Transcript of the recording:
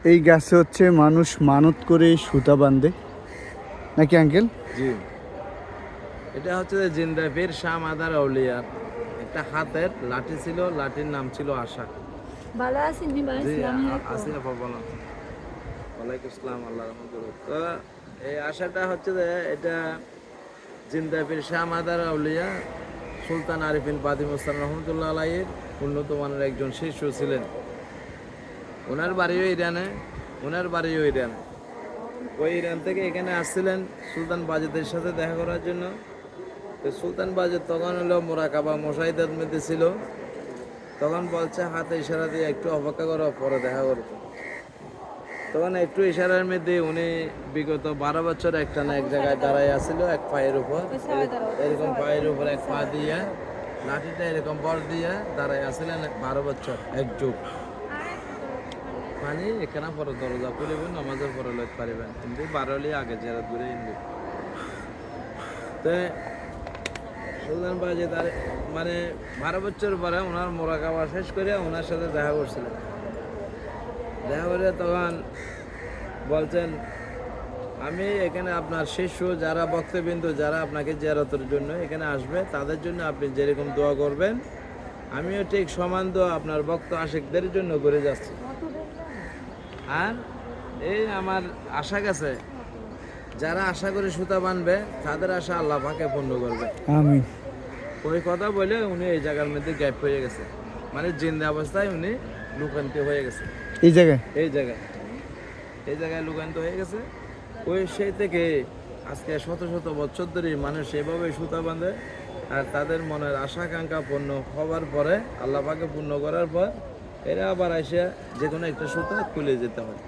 এই গাছে হচ্ছে মানুষ মানত করে সুতা বাঁধে নাকি আঙ্কেল? জি, এটা হচ্ছে যে জিন্দা পীর শাহ মাদার আউলিয়ার একটা হাতের লাঠি ছিল, লাঠির নাম ছিল আশা। ভালো আছেন নি ভাই? জি, আসসালামু আলাইকুম। আসি আপা বলো। ওয়ালাইকুম আসসালাম, আল্লাহ রহমত করুক। তো এই আশাটা হচ্ছে যে এটা জিন্দা পীর শাহ মাদার আউলিয়া সুলতান আরিফিন বাদিমুস্তান রহমতুল্লাহ আলাইয়ের উন্নত মানের একজন শিষ্য ছিলেন। ওনার বাড়িও ইরানে, ওনার বাড়িও ইরানে। ওই ইরান থেকে এখানে আসছিলেন সুলতান বাজেদের সাথে দেখা করার জন্য। তো সুলতান বাজেদ তখন হলো মোরাকাবা মুশাহিদাত মধ্যে ছিল। তখন বলছে হাতে ইশারা দিয়ে একটু অপেক্ষা করো, পরে দেখা করবো। তখন একটু ইশারার মধ্যে উনি বিগত 12 বছর একটা না এক জায়গায় দাঁড়াই আসছিল, এক পায়ের উপর এরকম পায়ের উপর এক পা দিয়ে লাঠিটা এরকম বল দিয়ে দাঁড়াই আসছিলেন 12 বছর এক যুগ। মানে এখানে পরে দরজা খুলিবেন, নামাজের পরে লোক পারিবেন, কিন্তু বারোলি আগে যারা দূরে ইন্দি। তো সুলতান বাজে তার মানে 12 বছর পরে ওনার মোরাকাবা শেষ করে ওনার সাথে দেখা করছিলেন। দেখা করে তখন বলছেন, আমি এখানে আপনার শিষ্য যারা ভক্তবিন্দু যারা আপনাকে জিয়ারতের জন্য এখানে আসবে তাদের জন্য আপনি যেরকম দোয়া করবেন আমিও ঠিক সমান দোয়া আপনার ভক্ত আশিকদের জন্য করে যাচ্ছি। আর এই আমার আশা গেছে যারা আশা করে সুতা বানবে তাদের আশা আল্লাহ পাকে পূর্ণ করবে। আমিন। ওই কথা বলে উনি এই জায়গার মধ্যে গ্যাপ হয়ে গেছে, মানে জিন্দা অবস্থায় উনি লুকান্ত হয়ে গেছে এই জায়গায় এই জায়গায় এই জায়গায় লুকান্ত হয়ে গেছে। ওই সেই থেকে আজকে শত শত বছর ধরে মানুষ এভাবে সুতা বাঁধে, আর তাদের মনের আশা আকাঙ্ক্ষা পূর্ণ হওয়ার পরে আল্লাহ পাকে পূর্ণ করার পর এরা আবার এসে যে কোনো একটা সুতা খুলে যেতে হয়।